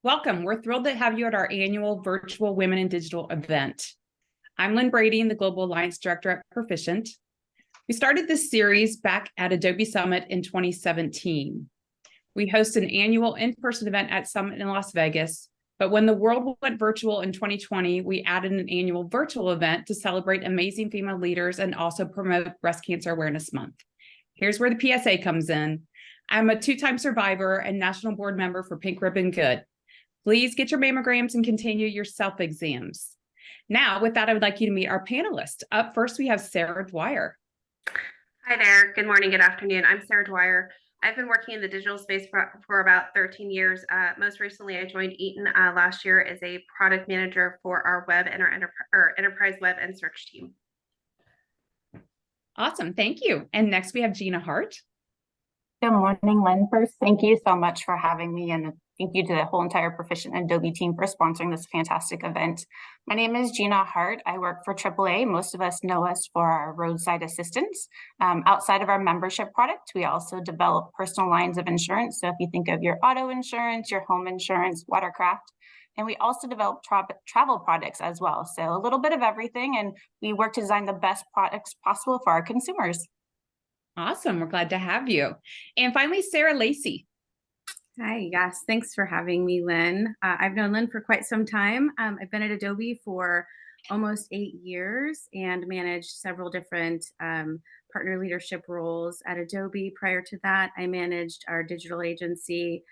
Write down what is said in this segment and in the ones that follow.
Welcome. We're thrilled to have you at our annual virtual Women in Digital event. I'm Lynn Brady, the Global Alliance Director at Perficient. We started this series back at Adobe Summit in 2017. We host an annual in-person event at Summit in Las Vegas, but when the world went virtual in 2020, we added an annual virtual event to celebrate amazing female leaders and also promote Breast Cancer Awareness Month. Here's where the PSA comes in. I'm a two-time survivor and national board member for Pink Ribbon Good. Please get your mammograms and continue your self-exams. Now, with that, I would like you to meet our panelists. Up first, we have Sarah Dwyer. Hi there. Good morning, good afternoon. I'm Sarah Dwyer. I've been working in the digital space for about 13 years. Most recently, I joined Eaton last year as a product manager for our web and our enterprise web and search team. Awesome. Thank you. And next, we have Gina Hart. Good morning, Lynn. First, thank you so much for having me, and thank you to the whole entire Perficient and Adobe team for sponsoring this fantastic event. My name is Gina Hart. I work for AAA. Most of us know us for our roadside assistance. Outside of our membership product, we also develop personal lines of insurance. So if you think of your auto insurance, your home insurance, watercraft, and we also develop travel products as well. So a little bit of everything, and we work to design the best products possible for our consumers. Awesome. We're glad to have you. And finally, Sarah Lacey. Hi, yes, thanks for having me, Lynn. I've known Lynn for quite some time. I've been at Adobe for almost 8 years and managed several different partner leadership roles at Adobe. Prior to that, I managed our digital agency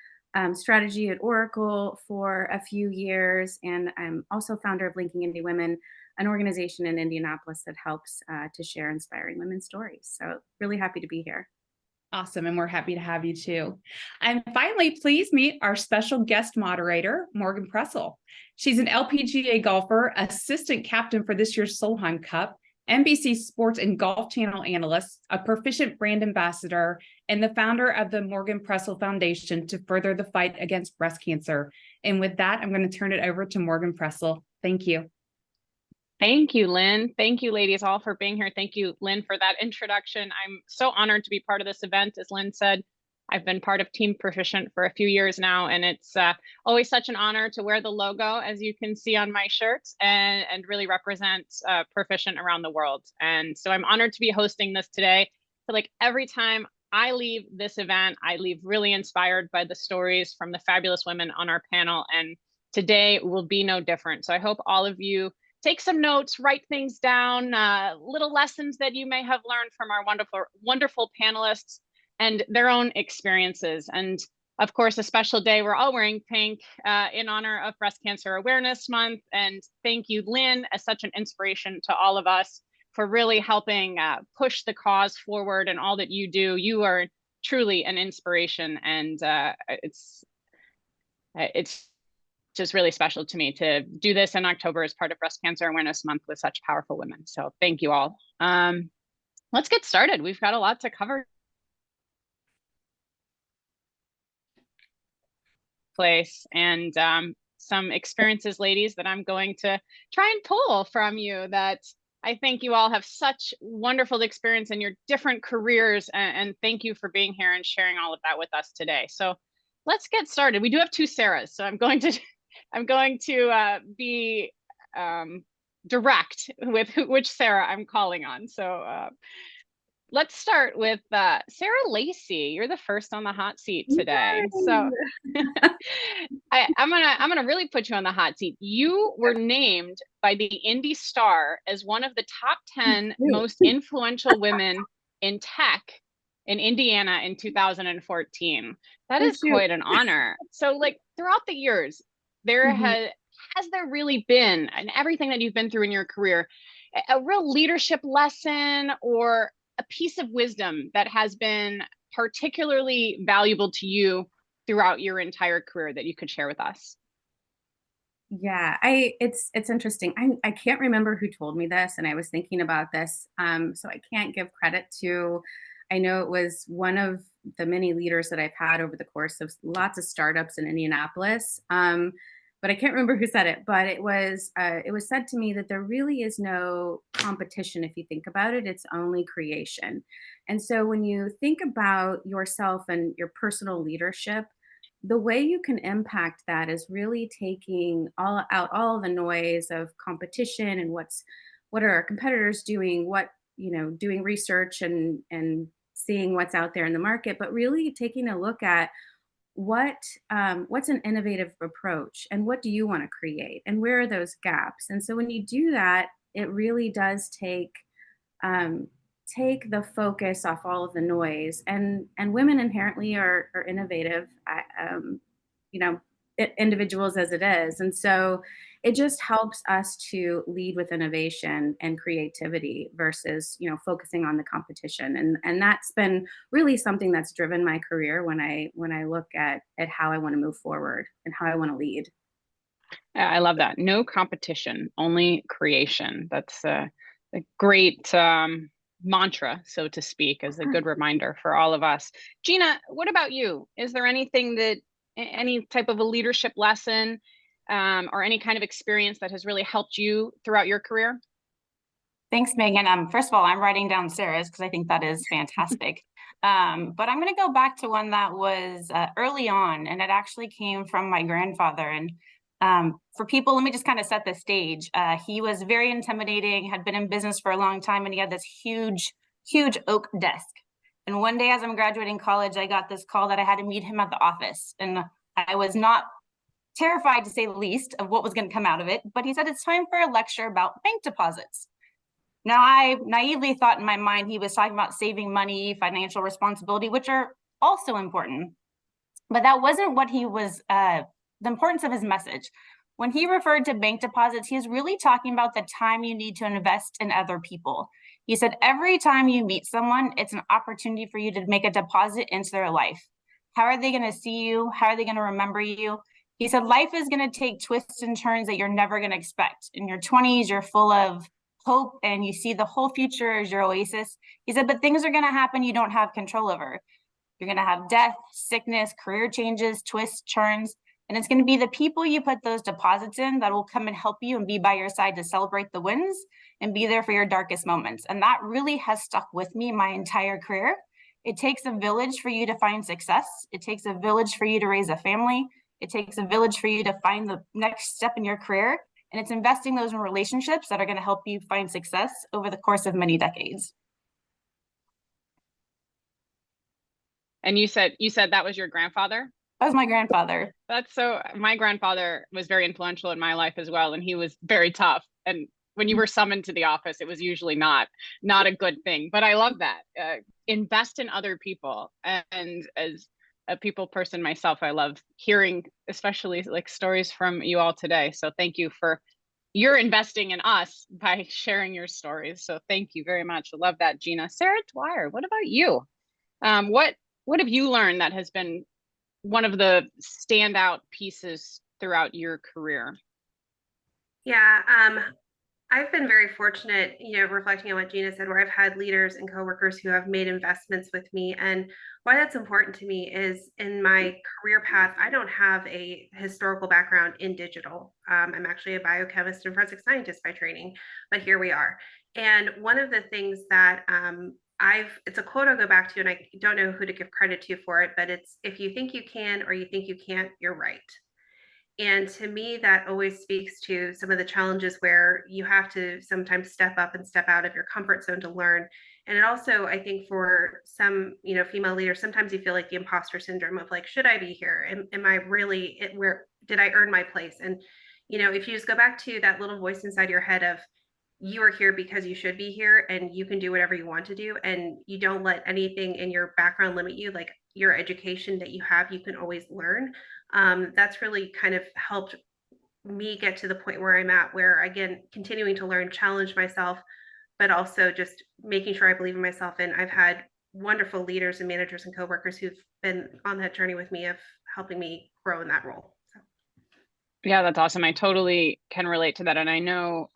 strategy at Oracle for a few years, and I'm also founder of Linking Indie Women, an organization in Indianapolis that helps to share inspiring women's stories. So really happy to be here. Awesome. And we're happy to have you too. And finally, please meet our special guest moderator, Morgan Pressel. She's an LPGA golfer, assistant captain for this year's Solheim Cup, NBC Sports and Golf Channel analyst, a Perficient brand ambassador, and the founder of the Morgan Pressel Foundation to further the fight against breast cancer. And with that, I'm going to turn it over to Morgan Pressel. Thank you. Thank you, Lynn. Thank you, ladies, all for being here. Thank you, Lynn, for that introduction. I'm so honored to be part of this event. As Lynn said, I've been part of Team Perficient for a few years now, and it's always such an honor to wear the logo, as you can see on my shirt, and really represent Perficient around the world. And so I'm honored to be hosting this today. I feel like every time I leave this event, I leave really inspired by the stories from the fabulous women on our panel, and today will be no different. So I hope all of you take some notes, write things down, little lessons that you may have learned from our wonderful panelists and their own experiences. And of course, a special day, we're all wearing pink in honor of Breast Cancer Awareness Month. And thank you, Lynn, as such an inspiration to all of us for really helping push the cause forward and all that you do. You are truly an inspiration, and it's just really special to me to do this in October as part of Breast Cancer Awareness Month with such powerful women. So thank you all. Let's get started. We've got a lot to cover. Place and some experiences, ladies, that I'm going to try and pull from you that I think you all have such wonderful experience in your different careers. And thank you for being here and sharing all of that with us today. So let's get started. We do have two Sarahs, so I'm going to be direct with which Sarah I'm calling on. So let's start with Sarah Lacey. You're the first on the hot seat today. Yay! So I'm gonna really put you on the hot seat. You were named by the Indy Star as one of the top 10 most influential women in tech in Indiana in 2014. That is quite an honor. So like throughout the years, has there really been, and everything that you've been through in your career, a real leadership lesson or a piece of wisdom that has been particularly valuable to you throughout your entire career that you could share with us? Yeah, it's interesting. I can't remember who told me this, and I was thinking about this. So I can't give credit to, I know it was one of the many leaders that I've had over the course of lots of startups in Indianapolis. But I can't remember who said it, but it was said to me that there really is no competition. If you think about it, it's only creation. And so when you think about yourself and your personal leadership, the way you can impact that is really taking all the noise of competition and what are our competitors doing, doing research and seeing what's out there in the market, but really taking a look at what's an innovative approach and what do you want to create and where are those gaps. And so when you do that, it really does um, take the focus off all of the noise. And women inherently are innovative, you know, individuals as it is. And so it just helps us to lead with innovation and creativity versus, focusing on the competition. And that's been really something that's driven my career when I look at how I want to move forward and how I want to lead. I love that. No competition, only creation. That's a great mantra, so to speak, as a good reminder for all of us. Gina, what about you? Is there anything any type of a leadership lesson or any kind of experience that has really helped you throughout your career? Thanks, Megan. First of all, I'm writing down Sarah's because I think that is fantastic. But I'm going to go back to one that was early on, and it actually came from my grandfather. And for people, let me just kind of set the stage. He was very intimidating, had been in business for a long time, and he had this huge, huge oak desk. And one day as I'm graduating college, I got this call that I had to meet him at the office. And I was not terrified, to say the least, of what was going to come out of it. But he said, it's time for a lecture about bank deposits. Now, I naively thought in my mind he was talking about saving money, financial responsibility, which are also important. But that wasn't what he was, the importance of his message. When he referred to bank deposits, he was really talking about the time you need to invest in other people. He said, every time you meet someone, it's an opportunity for you to make a deposit into their life. How are they going to see you? How are they going to remember you? He said, life is going to take twists and turns that you're never going to expect. In your 20s, you're full of hope and you see the whole future as your oasis. He said, but things are going to happen you don't have control over. You're going to have death, sickness, career changes, twists, turns. And it's going to be the people you put those deposits in that will come and help you and be by your side to celebrate the wins and be there for your darkest moments. And that really has stuck with me my entire career. It takes a village for you to find success. It takes a village for you to raise a family. It takes a village for you to find the next step in your career. And it's investing those in relationships that are going to help you find success over the course of many decades. And you said that was your grandfather? That was my grandfather. My grandfather was very influential in my life as well. And he was very tough. And when you were summoned to the office, it was usually not a good thing, but I love that. Invest in other people. And as a people person myself, I love hearing, especially like stories from you all today. So thank you for your investing in us by sharing your stories. So thank you very much. I love that, Gina. Sarah Dwyer, what about you? What have you learned that has been one of the standout pieces throughout your career? Yeah, I've been very fortunate, reflecting on what Gina said, where I've had leaders and coworkers who have made investments with me. And why that's important to me is in my career path, I don't have a historical background in digital. I'm actually a biochemist and forensic scientist by training, but here we are. And one of the things that it's a quote I'll go back to, and I don't know who to give credit to for it, but it's, if you think you can or you think you can't, you're right. And to me, that always speaks to some of the challenges where you have to sometimes step up and step out of your comfort zone to learn. And it also, I think for some, female leaders, sometimes you feel like the imposter syndrome of like, should I be here? Am I really, where did I earn my place? And, if you just go back to that little voice inside your head of, you are here because you should be here and you can do whatever you want to do. And you don't let anything in your background limit you, like your education that you have, you can always learn. That's really kind of helped me get to the point where I'm at, where again, continuing to learn, challenge myself, but also just making sure I believe in myself. And I've had wonderful leaders and managers and coworkers who've been on that journey with me of helping me grow in that role. So. Yeah, that's awesome. I totally can relate to that. And I know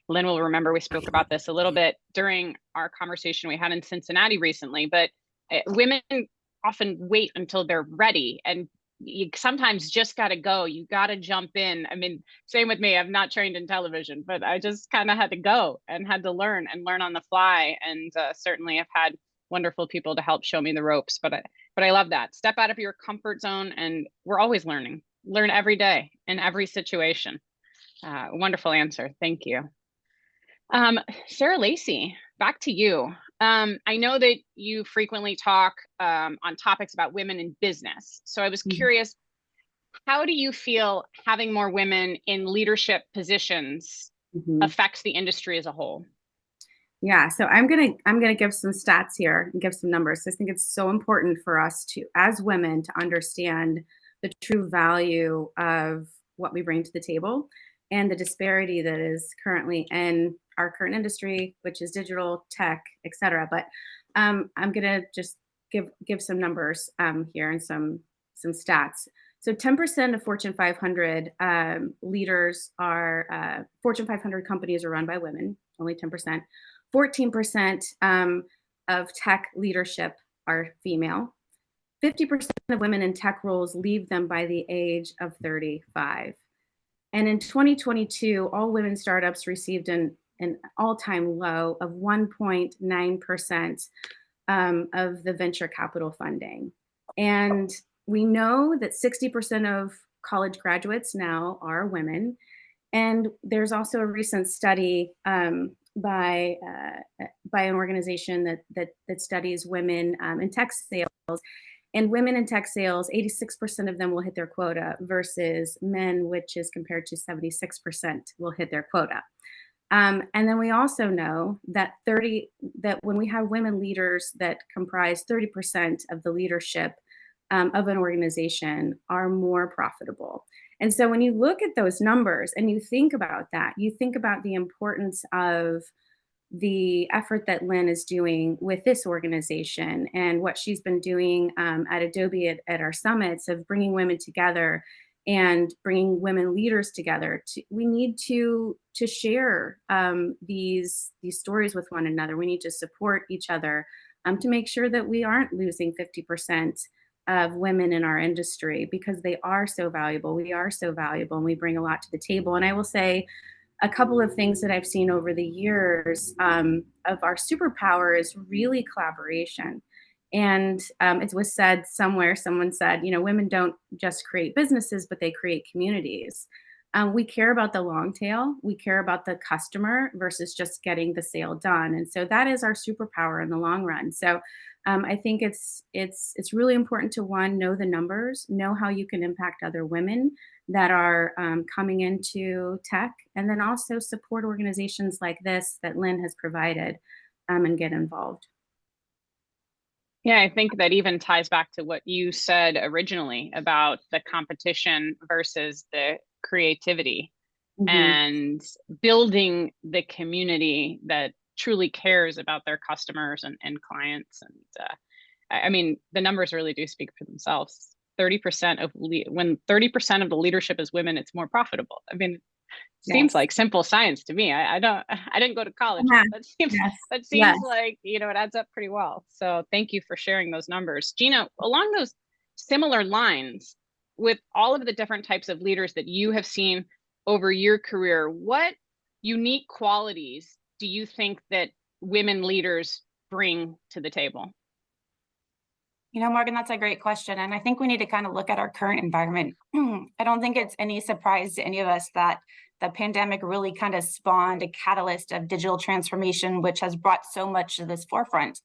Lynn will remember we spoke about this a little bit during our conversation we had in Cincinnati recently, but women often wait until they're ready, and you sometimes just got to go. You got to jump in. I mean, same with me. I'm not trained in television, but I just kind of had to go and had to learn on the fly. And certainly I've had wonderful people to help show me the ropes, but But I love that. Step out of your comfort zone, and we're always learning. Learn every day in every situation. Wonderful answer. Thank you. Sarah Lacey, back to you. I know that you frequently talk on topics about women in business. So I was curious, how do you feel having more women in leadership positions affects the industry as a whole? Yeah, so I'm gonna give some stats here and give some numbers. I think it's so important for us to, as women, to understand the true value of what we bring to the table and the disparity that is currently in our current industry, which is digital, tech, et cetera. But I'm gonna just give some numbers here and some stats. So 10% of Fortune 500 leaders are, Fortune 500 companies are run by women, only 10%. 14% of tech leadership are female. 50% of women in tech roles leave them by the age of 35. And in 2022, all women startups received an all-time low of 1.9% of the venture capital funding. And we know that 60% of college graduates now are women. And there's also a recent study by an organization that studies women in tech sales. And women in tech sales, 86% of them will hit their quota versus men, which is compared to 76% will hit their quota. And then we also know that when we have women leaders that comprise 30% of the leadership of an organization are more profitable. And so when you look at those numbers and you think about that, you think about the importance of the effort that Lynn is doing with this organization and what she's been doing at Adobe at our summits of bringing women together and bringing women leaders together. We need to share these stories with one another. We need to support each other to make sure that we aren't losing 50% of women in our industry, because they are so valuable. We are so valuable, and we bring a lot to the table. And I will say a couple of things that I've seen over the years of our superpower is really collaboration. And it was said somewhere, someone said, women don't just create businesses, but they create communities. We care about the long tail. We care about the customer versus just getting the sale done. And so that is our superpower in the long run. So I think it's really important to, one, know the numbers, know how you can impact other women that are coming into tech, and then also support organizations like this that Lynn has provided and get involved. Yeah, I think that even ties back to what you said originally about the competition versus the creativity and building the community that truly cares about their customers and clients. And I mean, the numbers really do speak for themselves. 30% when 30% of the leadership is women, it's more profitable. I mean, seems like simple science to me. I didn't go to college. That seems like, it adds up pretty well. So thank you for sharing those numbers. Gina, along those similar lines, with all of the different types of leaders that you have seen over your career, what unique qualities do you think that women leaders bring to the table? Morgan, that's a great question. And I think we need to kind of look at our current environment. I don't think it's any surprise to any of us that the pandemic really kind of spawned a catalyst of digital transformation, which has brought so much to this forefront.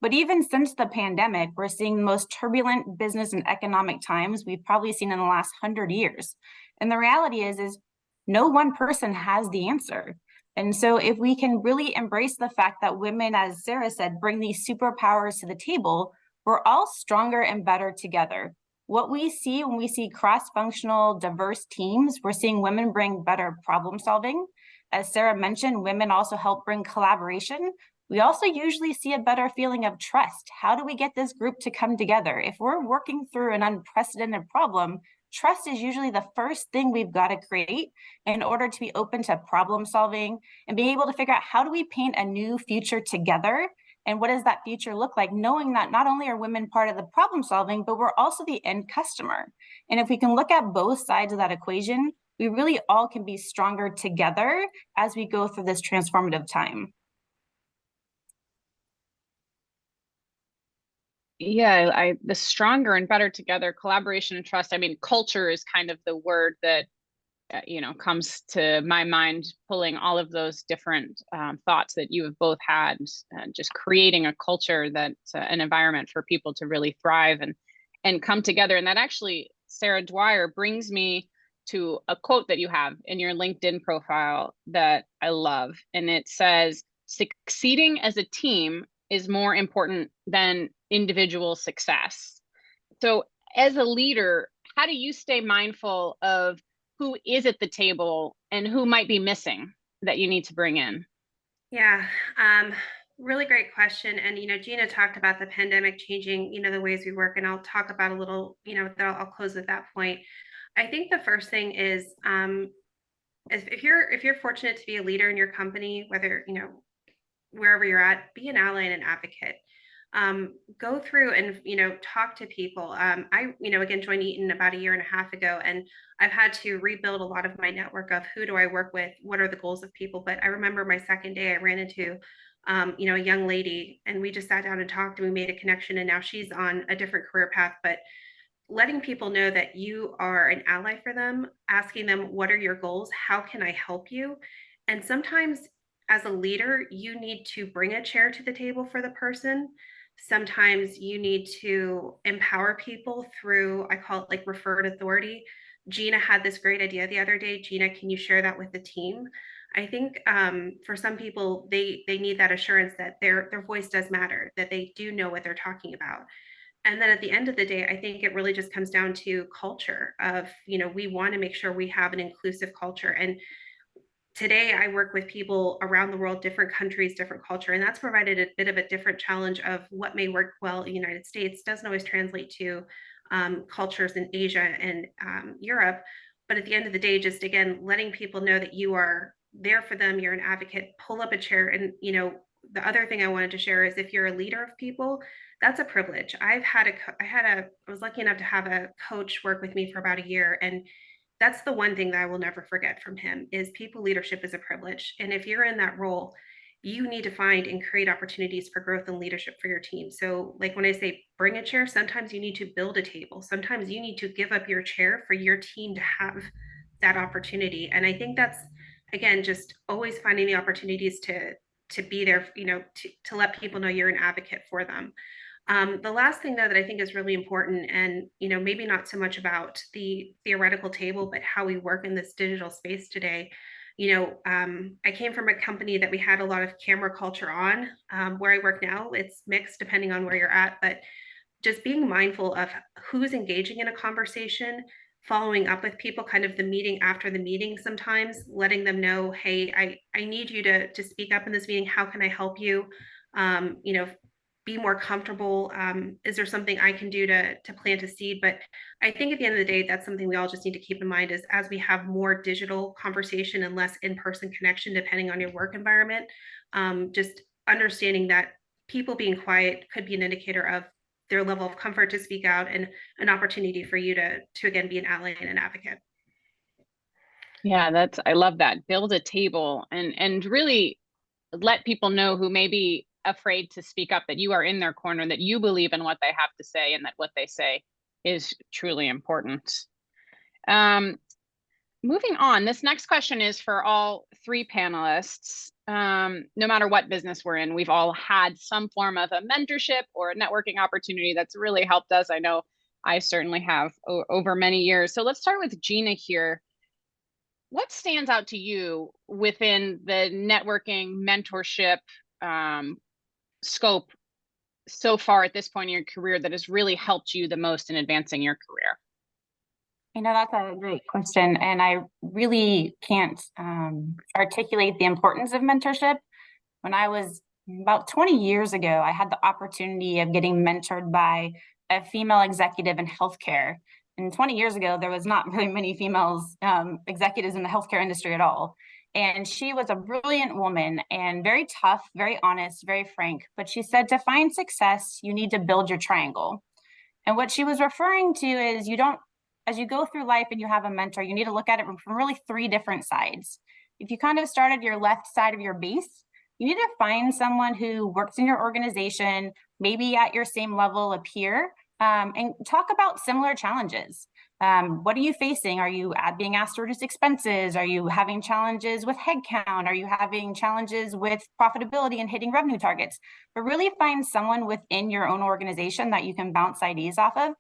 But even since the pandemic, we're seeing the most turbulent business and economic times we've probably seen in the last 100 years. And the reality is no one person has the answer. And so if we can really embrace the fact that women, as Sarah said, bring these superpowers to the table, we're all stronger and better together. What we see when we see cross-functional, diverse teams, we're seeing women bring better problem solving. As Sarah mentioned, women also help bring collaboration. We also usually see a better feeling of trust. How do we get this group to come together? If we're working through an unprecedented problem, trust is usually the first thing we've got to create in order to be open to problem solving and being able to figure out how do we paint a new future together. And what does that future look like? Knowing that not only are women part of the problem solving, but we're also the end customer. And if we can look at both sides of that equation, we really all can be stronger together as we go through this transformative time. Yeah, the stronger and better together, collaboration and trust. I mean, culture is kind of the word that comes to my mind, pulling all of those different thoughts that you have both had, just creating a culture that's an environment for people to really thrive and come together. And that actually, Sarah Dwyer, brings me to a quote that you have in your LinkedIn profile that I love. And it says, succeeding as a team is more important than individual success. So as a leader, how do you stay mindful of who is at the table and who might be missing that you need to bring in? Yeah, really great question. And, Gina talked about the pandemic changing, the ways we work, and I'll talk about a little, I'll close with that point. I think the first thing is, if you're fortunate to be a leader in your company, whether, wherever you're at, be an ally and an advocate. Go through and talk to people. I again joined Eaton about a year and a half ago, and I've had to rebuild a lot of my network of who do I work with, what are the goals of people. But I remember my second day, I ran into a young lady, and we just sat down and talked, and we made a connection, and now she's on a different career path. But letting people know that you are an ally for them, asking them, what are your goals? How can I help you? And sometimes as a leader, you need to bring a chair to the table for the person. Sometimes you need to empower people through, I call it like referred authority. Gina had this great idea the other day. Gina, can you share that with the team? I think for some people, they need that assurance that their voice does matter, that they do know what they're talking about. And then at the end of the day, I think it really just comes down to culture of, we want to make sure we have an inclusive culture. And today I work with people around the world, different countries, different culture, and that's provided a bit of a different challenge of what may work well in the United States doesn't always translate to cultures in Asia and Europe. But at the end of the day, just again, letting people know that you are there for them, you're an advocate, pull up a chair. And, the other thing I wanted to share is if you're a leader of people, that's a privilege. I was lucky enough to have a coach work with me for about a year, and that's the one thing that I will never forget from him is people leadership is a privilege. And if you're in that role, you need to find and create opportunities for growth and leadership for your team. So like when I say bring a chair, sometimes you need to build a table. Sometimes you need to give up your chair for your team to have that opportunity. And I think that's, again, just always finding the opportunities to be there, to let people know you're an advocate for them. The last thing, though, that I think is really important, and maybe not so much about the theoretical table, but how we work in this digital space today. I came from a company that we had a lot of camera culture on. Where I work now, it's mixed depending on where you're at, but just being mindful of who's engaging in a conversation, following up with people, kind of the meeting after the meeting, sometimes letting them know, hey, I need you to speak up in this meeting. How can I help you? Be more comfortable. Is there something I can do to plant a seed? But I think at the end of the day, that's something we all just need to keep in mind is as we have more digital conversation and less in-person connection, depending on your work environment, just understanding that people being quiet could be an indicator of their level of comfort to speak out and an opportunity for you to again be an ally and an advocate. Yeah, I love that. Build a table and really let people know who may be afraid to speak up that you are in their corner, that you believe in what they have to say, and that what they say is truly important. Moving on, this next question is for all three panelists. No matter what business we're in, we've all had some form of a mentorship or a networking opportunity that's really helped us. I know I certainly have over many years. So let's start with Gina here. What stands out to you within the networking mentorship scope so far at this point in your career that has really helped you the most in advancing your career? That's a great question. And I really can't articulate the importance of mentorship. When I was about 20 years ago, I had the opportunity of getting mentored by a female executive in healthcare. And 20 years ago, there was not very many females executives in the healthcare industry at all. And she was a brilliant woman and very tough, very honest, very frank. But she said to find success, you need to build your triangle. And what she was referring to is as you go through life and you have a mentor, you need to look at it from really three different sides. If you kind of start at your left side of your base, you need to find someone who works in your organization, maybe at your same level, a peer, and talk about similar challenges. What are you facing? Are you being asked to reduce expenses? Are you having challenges with headcount? Are you having challenges with profitability and hitting revenue targets? But really find someone within your own organization that you can bounce ideas off of.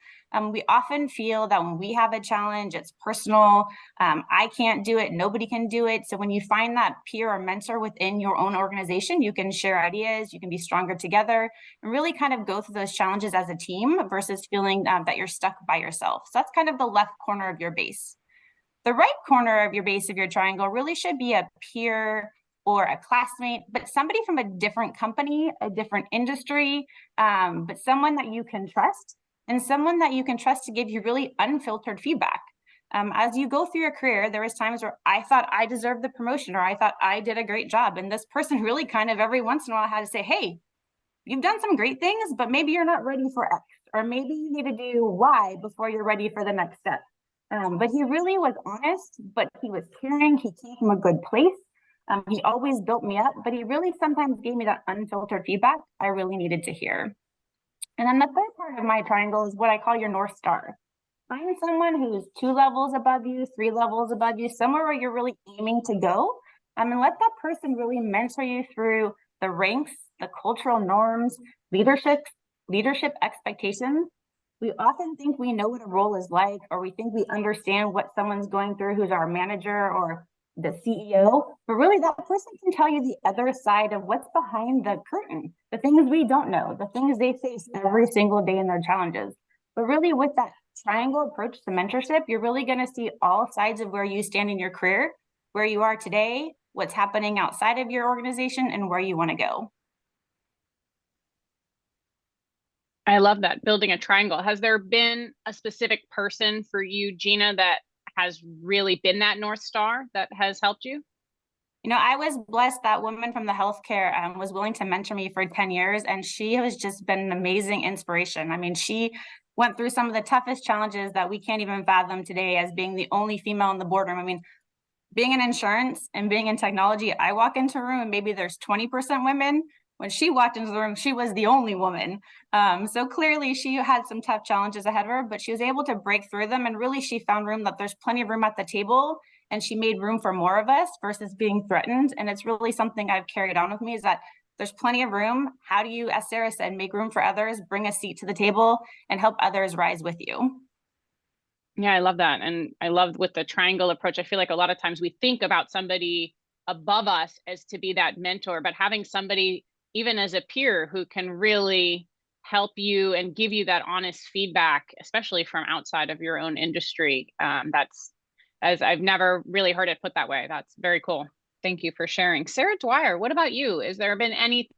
We often feel that when we have a challenge, it's personal. I can't do it, nobody can do it. So when you find that peer or mentor within your own organization, you can share ideas, you can be stronger together, and really kind of go through those challenges as a team versus feeling that you're stuck by yourself. So that's kind of the left corner of your base. The right corner of your base of your triangle really should be a peer or a classmate, but somebody from a different company, a different industry, but someone that you can trust, and someone that you can trust to give you really unfiltered feedback. As you go through your career, there was times where I thought I deserved the promotion or I thought I did a great job. And this person really kind of every once in a while had to say, hey, you've done some great things, but maybe you're not ready for X, or maybe you need to do Y before you're ready for the next step. But he really was honest, but he was caring. He came from a good place. He always built me up, but he really sometimes gave me that unfiltered feedback I really needed to hear. And then the third part of my triangle is what I call your North Star. Find someone who's 2 levels above you, 3 levels above you, somewhere where you're really aiming to go. And let that person really mentor you through the ranks, the cultural norms, leadership expectations. We often think we know what a role is like, or we think we understand what someone's going through who's our manager or the CEO, but really that person can tell you the other side of what's behind the curtain, the things we don't know, the things they face every single day in their challenges. But really with that triangle approach to mentorship, you're really going to see all sides of where you stand in your career, where you are today, what's happening outside of your organization, and where you want to go. I love that, building a triangle. Has there been a specific person for you, Gina, that has really been that North Star that has helped you? You know, I was blessed that woman from the healthcare was willing to mentor me for 10 years, and she has just been an amazing inspiration. I mean, she went through some of the toughest challenges that we can't even fathom today as being the only female in the boardroom. I mean, being in insurance and being in technology, I walk into a room and maybe there's 20% women. When she walked into the room, she was the only woman. So clearly she had some tough challenges ahead of her, but she was able to break through them. And really she found room that there's plenty of room at the table, and she made room for more of us versus being threatened. And it's really something I've carried on with me, is that there's plenty of room. How do you, as Sarah said, make room for others, bring a seat to the table, and help others rise with you? Yeah, I love that. And I love with the triangle approach, I feel like a lot of times we think about somebody above us as to be that mentor, but having somebody even as a peer who can really help you and give you that honest feedback, especially from outside of your own industry. That's, as I've never really heard it put that way. That's very cool. Thank you for sharing. Sarah Dwyer, what about you? Has there been any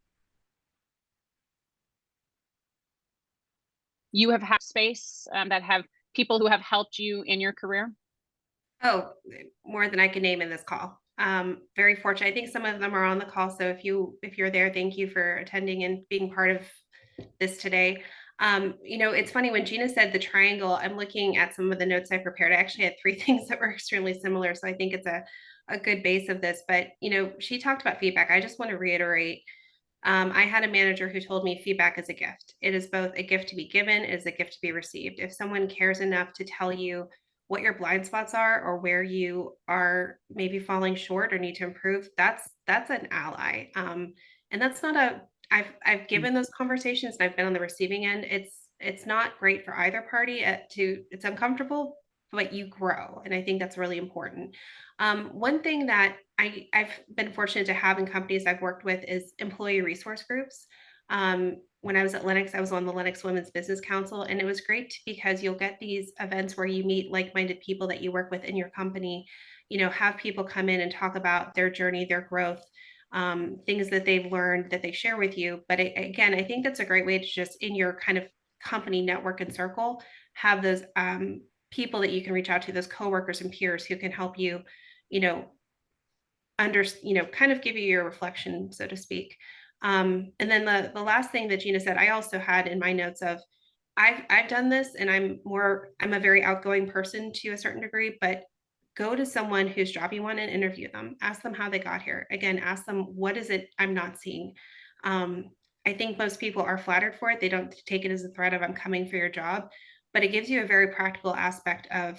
you have had space that have people who have helped you in your career? Oh, more than I can name in this call. Very fortunate. I think some of them are on the call. So if you're there, thank you for attending and being part of this today. You know, it's funny when Gina said the triangle, I'm looking at some of the notes I prepared. I actually had 3 things that were extremely similar. So I think it's a good base of this, but you know, she talked about feedback. I just want to reiterate, I had a manager who told me feedback is a gift. It is both a gift to be given, it is a gift to be received. If someone cares enough to tell you what your blind spots are or where you are maybe falling short or need to improve, that's an ally. And that's not a I've given those conversations and I've been on the receiving end. It's not great for either party it's uncomfortable, but you grow. And I think that's really important. One thing that I've been fortunate to have in companies I've worked with is employee resource groups. When I was at Lennox, I was on the Lennox Women's Business Council, and it was great because you'll get these events where you meet like-minded people that you work with in your company, you know, have people come in and talk about their journey, their growth, things that they've learned that they share with you. But again, I think that's a great way to just in your kind of company network and circle, have those people that you can reach out to, those coworkers and peers who can help you, you know, kind of give you your reflection, so to speak. And then the last thing that Gina said, I also had in my notes of, I've done this, and I'm a very outgoing person to a certain degree, but go to someone whose job you want and interview them. Ask them how they got here. Again, ask them, what is it I'm not seeing? I think most people are flattered for it. They don't take it as a threat of I'm coming for your job, but it gives you a very practical aspect of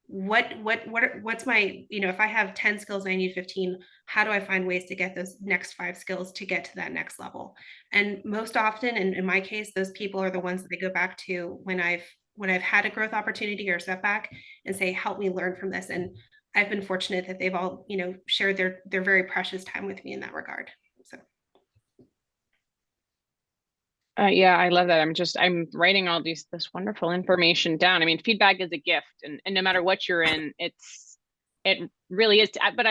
what's my, if I have 10 skills and I need 15, how do I find ways to get those next 5 skills to get to that next level? And most often, and in my case, those people are the ones that I go back to when I've had a growth opportunity or setback and say, help me learn from this. And I've been fortunate that they've all, shared their very precious time with me in that regard. So Yeah, I love that. I'm writing all this wonderful information down. I mean, feedback is a gift, and no matter what you're in, it really is. But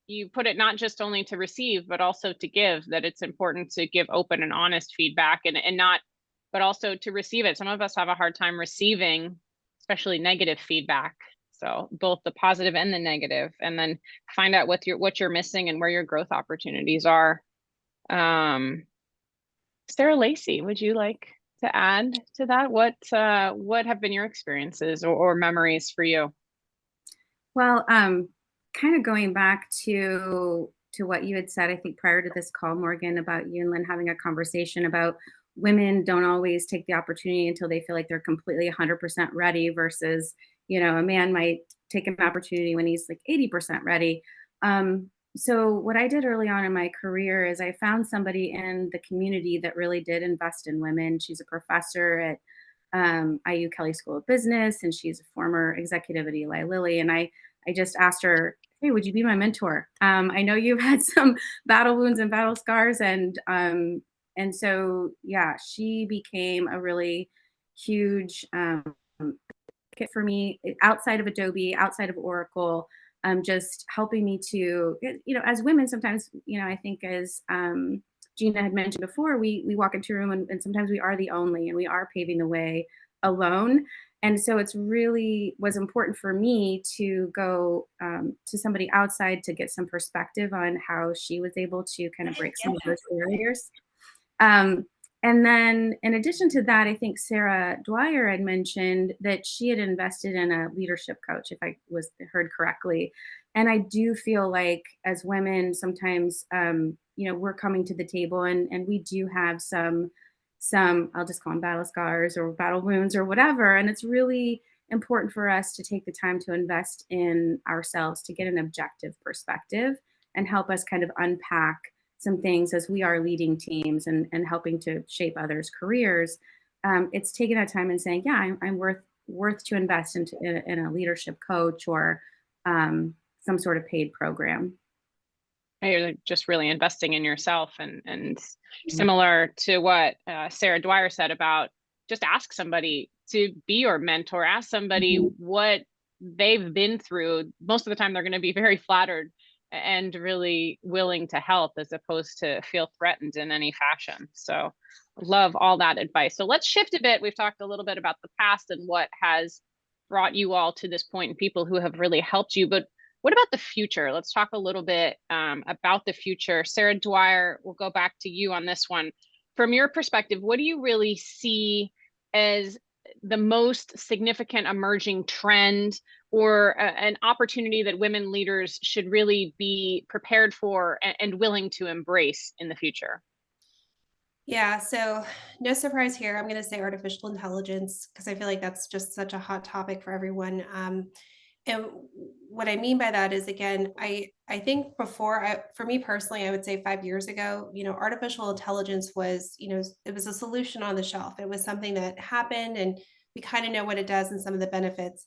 you put it not just only to receive, but also to give, that it's important to give open and honest feedback and not, but also to receive it. Some of us have a hard time receiving, especially negative feedback. So both the positive and the negative, and then find out what you're missing and where your growth opportunities are. Sarah Lacey, would you like to add to that? What have been your experiences or memories for you? Well, kind of going back to what you had said, I think prior to this call, Morgan, about you and Lynn having a conversation about women don't always take the opportunity until they feel like they're completely 100% ready versus, a man might take an opportunity when he's like 80% ready. So what I did early on in my career is I found somebody in the community that really did invest in women. She's a professor at IU Kelley School of Business, and she's a former executive at Eli Lilly. And I just asked her, hey, would you be my mentor? I know you've had some battle wounds and battle scars. And so, yeah, she became a really huge kit for me outside of Adobe, outside of Oracle, just helping me to, as women, sometimes, I think as Gina had mentioned before, we walk into a room and sometimes we are the only, and we are paving the way alone. And so it's really was important for me to go to somebody outside to get some perspective on how she was able to kind of break some of those barriers. And then in addition to that, I think Sarah Dwyer had mentioned that she had invested in a leadership coach, if I was heard correctly. And I do feel like as women, sometimes, we're coming to the table and we do have some, I'll just call them battle scars or battle wounds or whatever. And it's really important for us to take the time to invest in ourselves to get an objective perspective and help us kind of unpack some things as we are leading teams and helping to shape others' careers. It's taking that time and saying, yeah, I'm worth to invest in a leadership coach or some sort of paid program. You're just really investing in yourself, and similar to what Sarah Dwyer said about just ask somebody to be your mentor, ask somebody what they've been through. Most of the time they're going to be very flattered and really willing to help as opposed to feel threatened in any fashion. So love all that advice. So let's shift a bit. We've talked a little bit about the past and what has brought you all to this point and people who have really helped you, but what about the future? Let's talk a little bit about the future. Sarah Dwyer, we'll go back to you on this one. From your perspective, what do you really see as the most significant emerging trend or an opportunity that women leaders should really be prepared for and willing to embrace in the future? Yeah, so no surprise here. I'm going to say artificial intelligence because I feel like that's just such a hot topic for everyone. And what I mean by that is, again, I think for me personally, I would say 5 years ago, artificial intelligence was, it was a solution on the shelf. It was something that happened and we kind of know what it does and some of the benefits.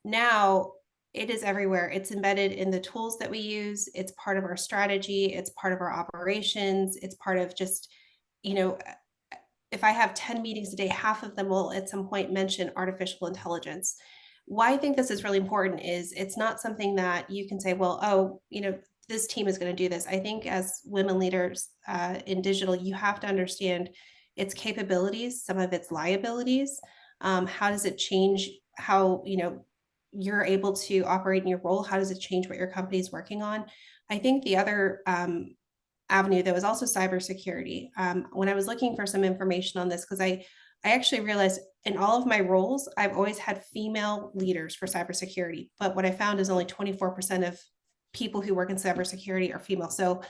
Now it is everywhere. It's embedded in the tools that we use. It's part of our strategy. It's part of our operations. It's part of just, if I have 10 meetings a day, half of them will at some point mention artificial intelligence. Why I think this is really important is it's not something that you can say, well, oh, this team is going to do this. I think as women leaders in digital, you have to understand its capabilities, some of its liabilities. How does it change how, you're able to operate in your role? How does it change what your company is working on? I think the other avenue that was also cybersecurity. When I was looking for some information on this, because I actually realized in all of my roles, I've always had female leaders for cybersecurity. But what I found is only 24% of people who work in cybersecurity are female. So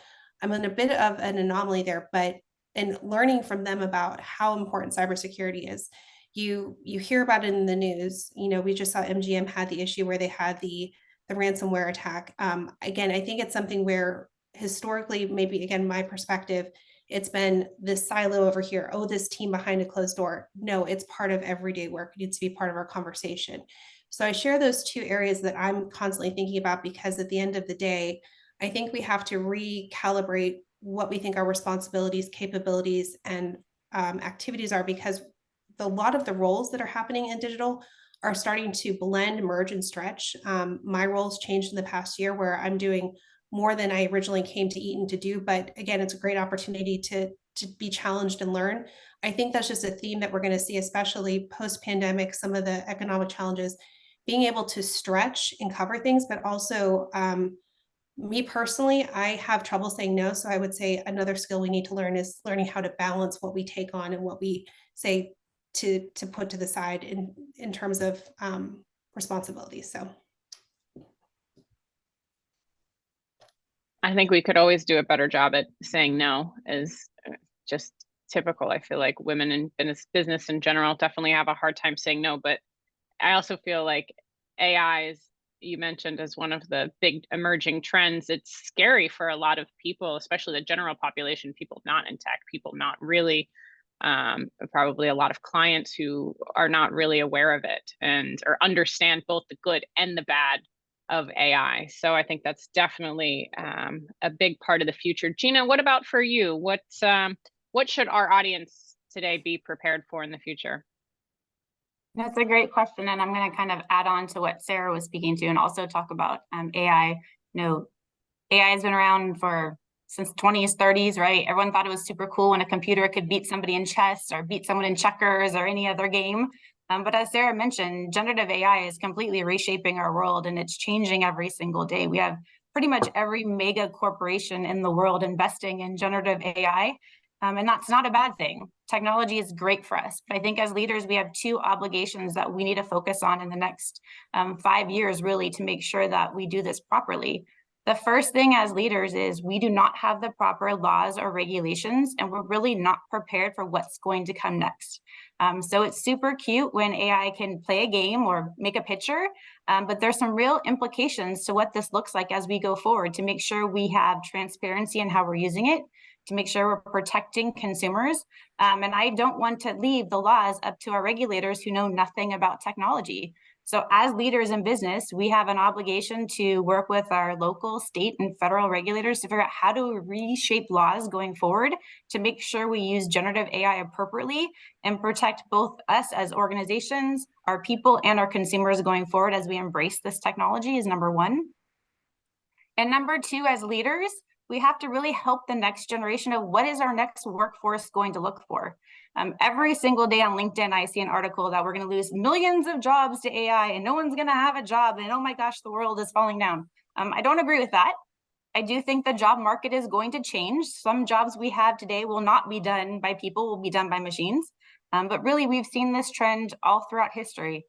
I'm in a bit of an anomaly there, but and learning from them about how important cybersecurity is. You hear about it in the news. You know, we just saw MGM had the issue where they had the ransomware attack. Again, I think it's something where historically, maybe again, my perspective, it's been this silo over here. Oh, this team behind a closed door. No, it's part of everyday work. It needs to be part of our conversation. So I share those two areas that I'm constantly thinking about, because at the end of the day, I think we have to recalibrate what we think our responsibilities, capabilities, and activities are, because a lot of the roles that are happening in digital are starting to blend, merge, and stretch. My role's changed in the past year, where I'm doing more than I originally came to Eaton to do. But again, it's a great opportunity to be challenged and learn. I think that's just a theme that we're going to see, especially post-pandemic, some of the economic challenges, being able to stretch and cover things, but also me personally, I have trouble saying no. So I would say another skill we need to learn is learning how to balance what we take on and what we say to put to the side in terms of responsibilities. So I think we could always do a better job at saying no, is just typical. I feel like women in business in general definitely have a hard time saying no, but I also feel like AI is, you mentioned, as one of the big emerging trends. It's scary for a lot of people, especially the general population, people not in tech, people not really, probably a lot of clients who are not really aware of it and or understand both the good and the bad of AI. So I think that's definitely a big part of the future. Gina, what about for you? What should our audience today be prepared for in the future? That's a great question, and I'm going to kind of add on to what Sarah was speaking to, and also talk about AI. You know, AI has been around since 20s, 30s, right? Everyone thought it was super cool when a computer could beat somebody in chess or beat someone in checkers or any other game. But as Sarah mentioned, generative AI is completely reshaping our world, and it's changing every single day. We have pretty much every mega corporation in the world investing in generative AI. And that's not a bad thing. Technology is great for us. But I think as leaders, we have two obligations that we need to focus on in the next 5 years, really, to make sure that we do this properly. The first thing as leaders is we do not have the proper laws or regulations, and we're really not prepared for what's going to come next. So it's super cute when AI can play a game or make a picture, but there's some real implications to what this looks like as we go forward, to make sure we have transparency in how we're using it, to make sure we're protecting consumers. And I don't want to leave the laws up to our regulators who know nothing about technology. So as leaders in business, we have an obligation to work with our local, state, and federal regulators to figure out how to reshape laws going forward to make sure we use generative AI appropriately and protect both us as organizations, our people, and our consumers going forward as we embrace this technology is number one. And number two, as leaders, we have to really help the next generation of what is our next workforce going to look for. Every single day on LinkedIn, I see an article that we're going to lose millions of jobs to AI and no one's going to have a job. And oh my gosh, the world is falling down. I don't agree with that. I do think the job market is going to change. Some jobs we have today will not be done by people, will be done by machines. But really, we've seen this trend all throughout history.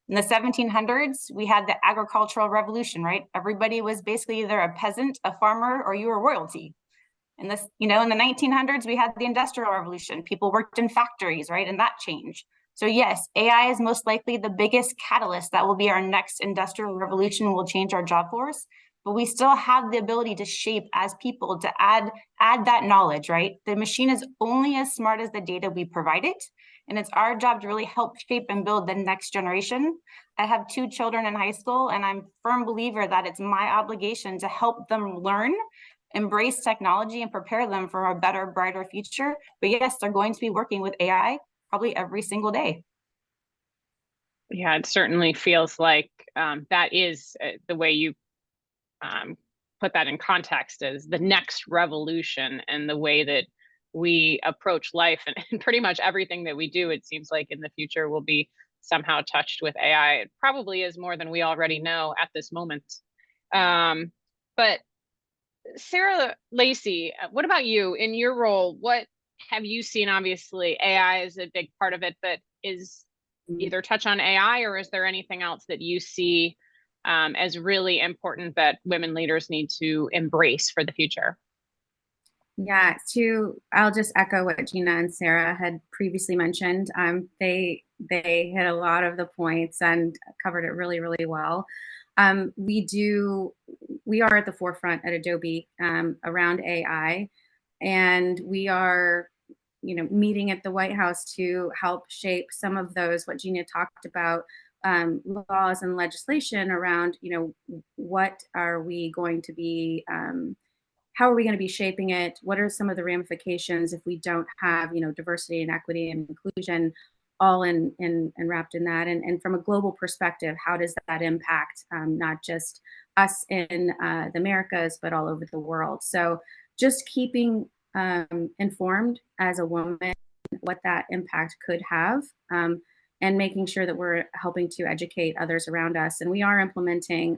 In the 1700s, we had the agricultural revolution, right? Everybody was basically either a peasant, a farmer, or you were royalty. And this, in the 1900s, we had the industrial revolution. People worked in factories, right? And that changed. So yes, AI is most likely the biggest catalyst that will be our next industrial revolution, will change our job force. But we still have the ability to shape as people, to add that knowledge, right? The machine is only as smart as the data we provide it. And it's our job to really help shape and build the next generation. I have 2 children in high school, and I'm a firm believer that it's my obligation to help them learn, embrace technology, and prepare them for a better, brighter future. But yes, they're going to be working with AI probably every single day. Yeah, it certainly feels like that is the way you put that in context, as the next revolution, and the way that we approach life and pretty much everything that we do, it seems like in the future will be somehow touched with AI. It probably is more than we already know at this moment. But Sarah Lacey, what about you in your role? What have you seen? Obviously, AI is a big part of it, but is either touch on AI, or is there anything else that you see as really important that women leaders need to embrace for the future? Yeah, I'll just echo what Gina and Sarah had previously mentioned. They hit a lot of the points and covered it really, really well. We are at the forefront at Adobe around AI, and we are, meeting at the White House to help shape some of those, what Gina talked about, laws and legislation around, what are we going to be how are we going to be shaping it? What are some of the ramifications if we don't have, diversity and equity and inclusion all in wrapped in that? And from a global perspective, how does that impact not just us in the Americas, but all over the world? So just keeping informed as a woman what that impact could have, and making sure that we're helping to educate others around us. And we are implementing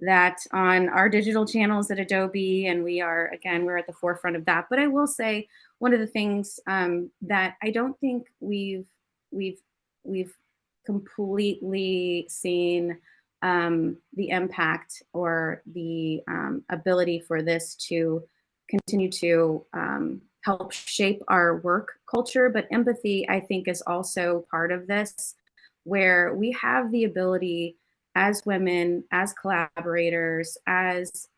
that on our digital channels at Adobe, and we're at the forefront of that. But I will say one of the things that I don't think we've completely seen the impact or the ability for this to continue to help shape our work culture. But empathy, I think, is also part of this, where we have the ability as women, as collaborators, as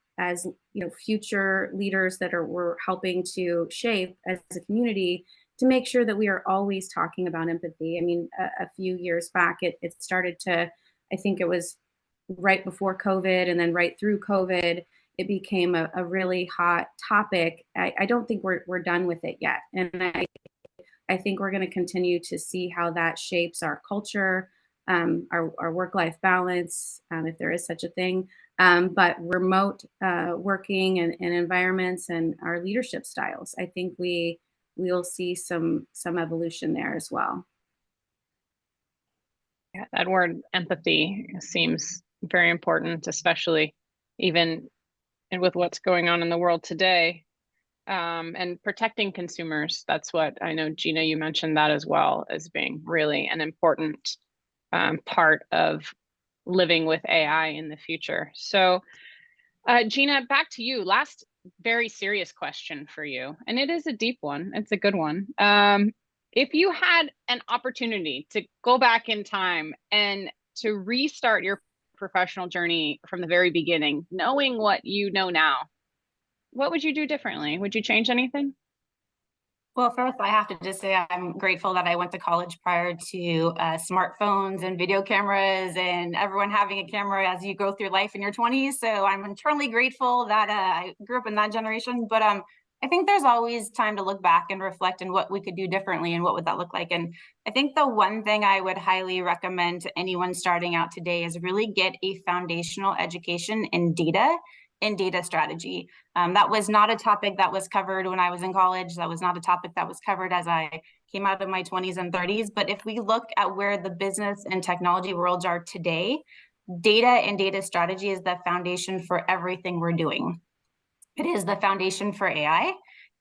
future leaders that we're helping to shape as a community, to make sure that we are always talking about empathy. I mean, a few years back, it started to, I think it was right before COVID and then right through COVID, it became a really hot topic. I don't think we're done with it yet. And I think we're going to continue to see how that shapes our culture, our work-life balance, if there is such a thing, but remote working and environments and our leadership styles. I think we'll see some evolution there as well. Yeah, that word empathy seems very important, especially even with what's going on in the world today. And protecting consumers. That's what I know, Gina, you mentioned that as well as being really an important part of living with AI in the future. So Gina, back to you. Last very serious question for you. And it is a deep one. It's a good one. If you had an opportunity to go back in time and to restart your professional journey from the very beginning, knowing what you know now, what would you do differently? Would you change anything? Well, first, I have to just say I'm grateful that I went to college prior to smartphones and video cameras and everyone having a camera as you go through life in your 20s. So I'm eternally grateful that I grew up in that generation. But I think there's always time to look back and reflect on what we could do differently and what would that look like. And I think the one thing I would highly recommend to anyone starting out today is really get a foundational education in data and data strategy. That was not a topic that was covered when I was in college. That was not a topic that was covered as I came out of my 20s and 30s. But if we look at where the business and technology worlds are today, data and data strategy is the foundation for everything we're doing. It is the foundation for AI.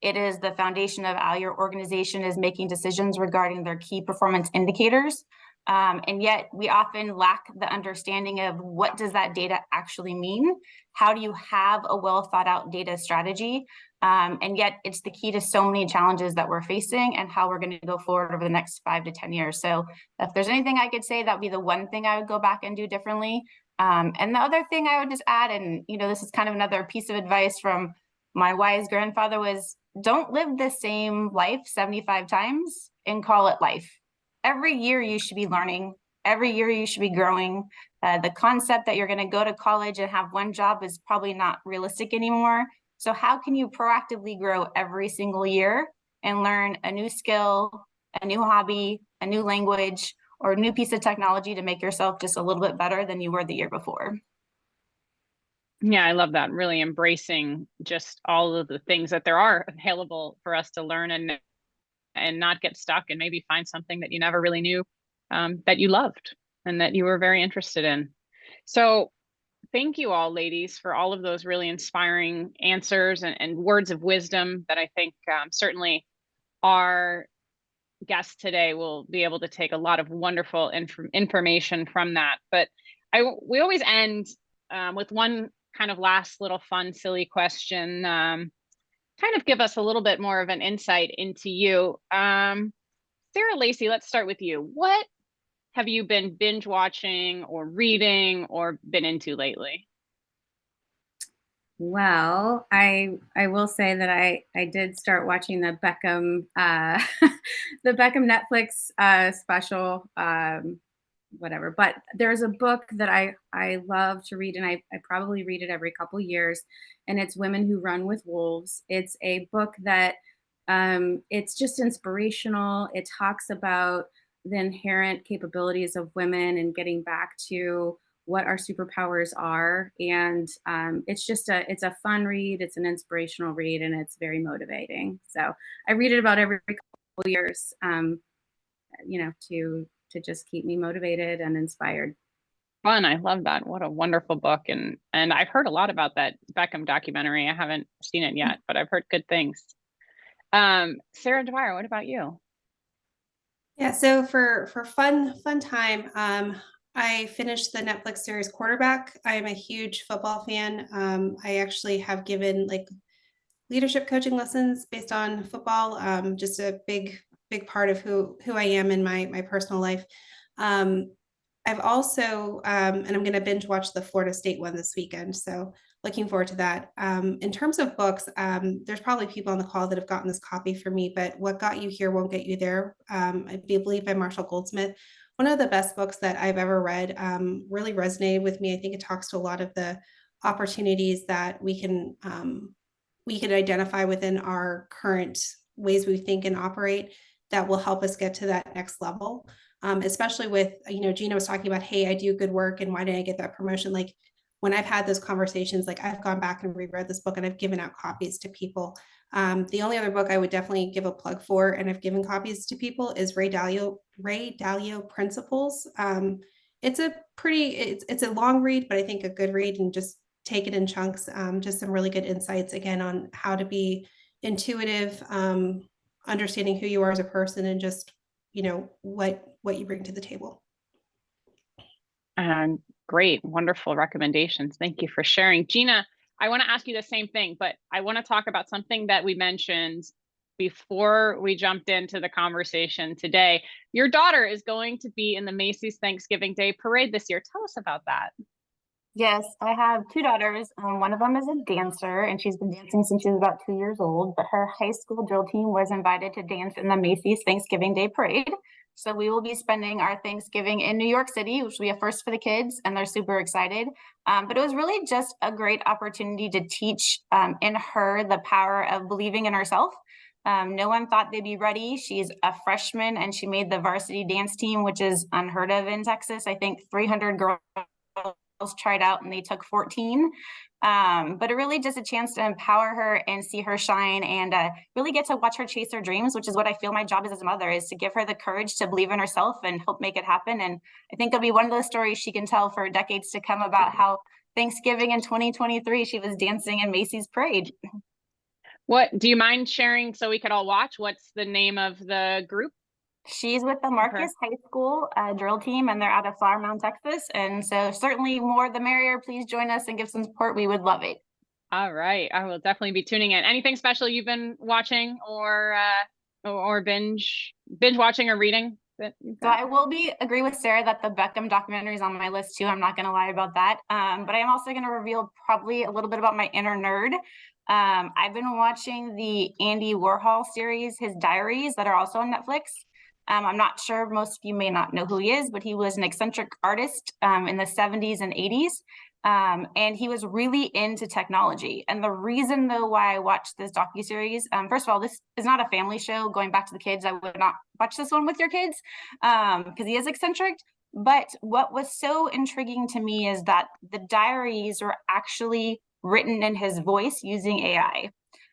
It is the foundation of how your organization is making decisions regarding their key performance indicators. And yet we often lack the understanding of what does that data actually mean? How do you have a well thought out data strategy? And yet it's the key to so many challenges that we're facing and how we're going to go forward over the next 5 to 10 years. So if there's anything I could say, that would be the one thing I would go back and do differently. And the other thing I would just add, and this is kind of another piece of advice from my wise grandfather, was don't live the same life 75 times and call it life. Every year you should be learning. Every year you should be growing. The concept that you're going to go to college and have one job is probably not realistic anymore. So how can you proactively grow every single year and learn a new skill, a new hobby, a new language, or a new piece of technology to make yourself just a little bit better than you were the year before? Yeah, I love that. Really embracing just all of the things that there are available for us to learn and not get stuck, and maybe find something that you never really knew that you loved and that you were very interested in. So thank you all, ladies, for all of those really inspiring answers and words of wisdom that I think certainly our guests today will be able to take a lot of wonderful information from that. But we always end with one kind of last little fun, silly question. kind of give us a little bit more of an insight into you. Sarah Lacey, let's start with you. What have you been binge watching or reading or been into lately? Well, I will say that I did start watching the Beckham the Beckham Netflix special, whatever. But there's a book that I love to read, and I probably read it every couple years, and it's Women Who Run with Wolves. It's a book that it's just inspirational. It talks about the inherent capabilities of women and getting back to what our superpowers are. And it's it's a fun read. It's an inspirational read, and it's very motivating. So I read it about every couple of years, to just keep me motivated and inspired. Fun. I love that. What a wonderful book. And I've heard a lot about that Beckham documentary. I haven't seen it yet, but I've heard good things. Sarah Dwyer, what about you? Yeah, so for fun time, I finished the Netflix series Quarterback. I am a huge football fan. I actually have given like leadership coaching lessons based on football. Just a big part of who I am in my personal life. I've also, and I'm going to binge watch the Florida State one this weekend. So looking forward to that. In terms of books, there's probably people on the call that have gotten this copy for me, but What Got You Here Won't Get You There, I believe by Marshall Goldsmith. One of the best books that I've ever read, really resonated with me. I think it talks to a lot of the opportunities that we can identify within our current ways we think and operate that will help us get to that next level. Especially with, Gina was talking about, hey, I do good work and why didn't I get that promotion? Like when I've had those conversations, like I've gone back and reread this book and I've given out copies to people. The only other book I would definitely give a plug for, and I've given copies to people, is Ray Dalio Principles. It's a long read, but I think a good read, and just take it in chunks. Just some really good insights again on how to be intuitive, understanding who you are as a person, and just what you bring to the table. And great, wonderful recommendations. Thank you for sharing. Gina, I want to ask you the same thing, but I want to talk about something that we mentioned before we jumped into the conversation today. Your daughter is going to be in the Macy's Thanksgiving Day Parade this year. Tell us about that. Yes, I have two daughters. One of them is a dancer, and she's been dancing since she was about 2 years old, but her high school drill team was invited to dance in the Macy's Thanksgiving Day Parade. So we will be spending our Thanksgiving in New York City, which will be a first for the kids, and they're super excited. But it was really just a great opportunity to teach in her the power of believing in herself. No one thought they'd be ready. She's a freshman, and she made the varsity dance team, which is unheard of in Texas. I think 300 girls tried out and they took 14. But it really just a chance to empower her and see her shine, and really get to watch her chase her dreams, which is what I feel my job is as a mother, is to give her the courage to believe in herself and help make it happen. And I think it'll be one of those stories she can tell for decades to come about how Thanksgiving in 2023, she was dancing in Macy's Parade. What do you mind sharing so we could all watch? What's the name of the group? She's with the Marcus High School drill team, and they're out of Flower Mound, Texas. And so certainly more the merrier. Please join us and give some support. We would love it. All right. I will definitely be tuning in. Anything special you've been watching or binge watching or reading? So I will agree with Sarah that the Beckham documentary is on my list too. I'm not going to lie about that. But I am also going to reveal probably a little bit about my inner nerd. I've been watching the Andy Warhol series, his diaries, that are also on Netflix. I'm not sure, most of you may not know who he is, but he was an eccentric artist in the 70s and 80s. And he was really into technology. And the reason though why I watched this docuseries, first of all, this is not a family show. Going back to the kids, I would not watch this one with your kids because he is eccentric. But what was so intriguing to me is that the diaries were actually written in his voice using AI.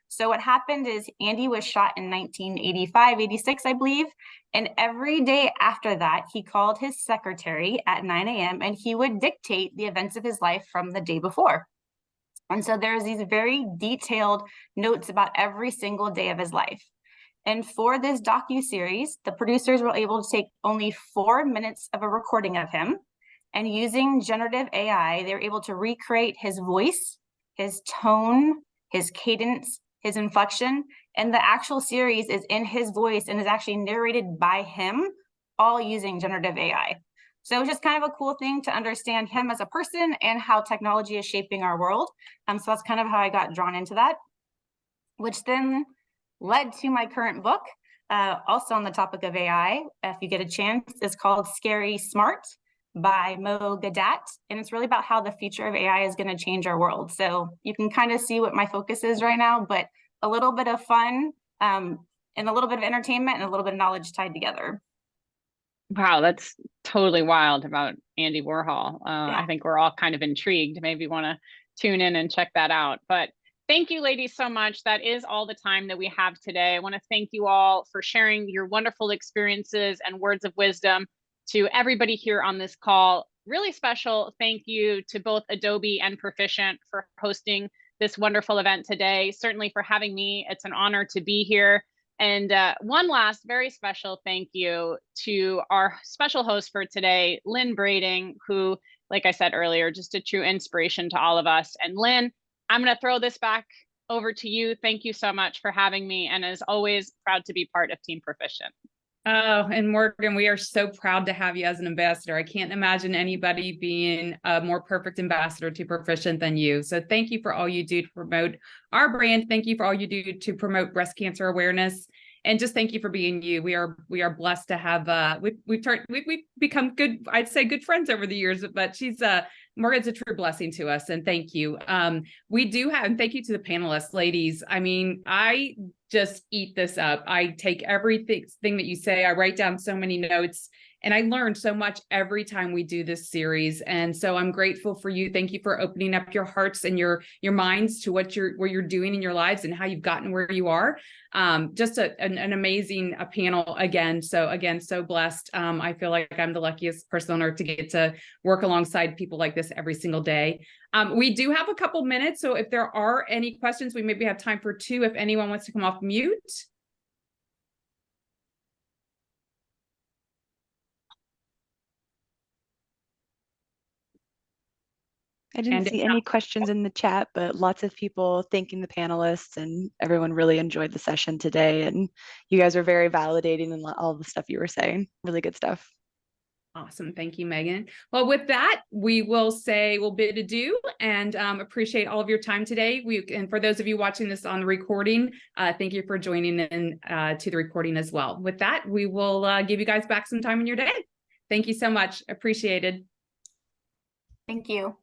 So what happened is Andy was shot in 1985, 86, I believe. And every day after that, he called his secretary at 9 a.m. and he would dictate the events of his life from the day before. And so there's these very detailed notes about every single day of his life. And for this docuseries, the producers were able to take only 4 minutes of a recording of him. And using generative AI, they were able to recreate his voice, his tone, his cadence, his inflection, and the actual series is in his voice and is actually narrated by him, all using generative AI. So it's just kind of a cool thing to understand him as a person and how technology is shaping our world. So that's kind of how I got drawn into that, which then led to my current book, also on the topic of AI. If you get a chance, it's called Scary Smart by Mo Gadat. And it's really about how the future of AI is going to change our world. So you can kind of see what my focus is right now, but a little bit of fun and a little bit of entertainment and a little bit of knowledge tied together. Wow, that's totally wild about Andy Warhol. Yeah. I think we're all kind of intrigued, maybe want to tune in and check that out. But thank you, ladies, so much. That is all the time that we have today. I want to thank you all for sharing your wonderful experiences and words of wisdom. To everybody here on this call, really special thank you to both Adobe and Perficient for hosting this wonderful event today, certainly for having me. It's an honor to be here. And one last very special thank you to our special host for today, Lynn Brading, who, like I said earlier, just a true inspiration to all of us. And Lynn, I'm going to throw this back over to you. Thank you so much for having me. And as always, proud to be part of Team Perficient. Oh, and Morgan, we are so proud to have you as an ambassador. I can't imagine anybody being a more perfect ambassador to Perficient than you. So thank you for all you do to promote our brand. Thank you for all you do to promote breast cancer awareness. And just thank you for being you. We are blessed to have we've become good, I'd say good friends over the years, but Morgan's a true blessing to us, and thank you. We do have, and thank you to the panelists, ladies. I mean, I just eat this up. I take everything that you say, I write down so many notes, and I learn so much every time we do this series. And so I'm grateful for you. Thank you for opening up your hearts and your minds to what you're doing in your lives and how you've gotten where you are. Just an amazing panel again. So again, so blessed. I feel like I'm the luckiest person on earth to get to work alongside people like this every single day. We do have a couple minutes. So if there are any questions, we maybe have time for 2 if anyone wants to come off mute. I didn't see any questions in the chat, but lots of people thanking the panelists, and everyone really enjoyed the session today. And you guys are very validating in all the stuff you were saying. Really good stuff. Awesome. Thank you, Megan. Well, with that, we'll bid adieu and appreciate all of your time today. And for those of you watching this on the recording, thank you for joining in to the recording as well. With that, we will give you guys back some time in your day. Thank you so much. Appreciated. Thank you.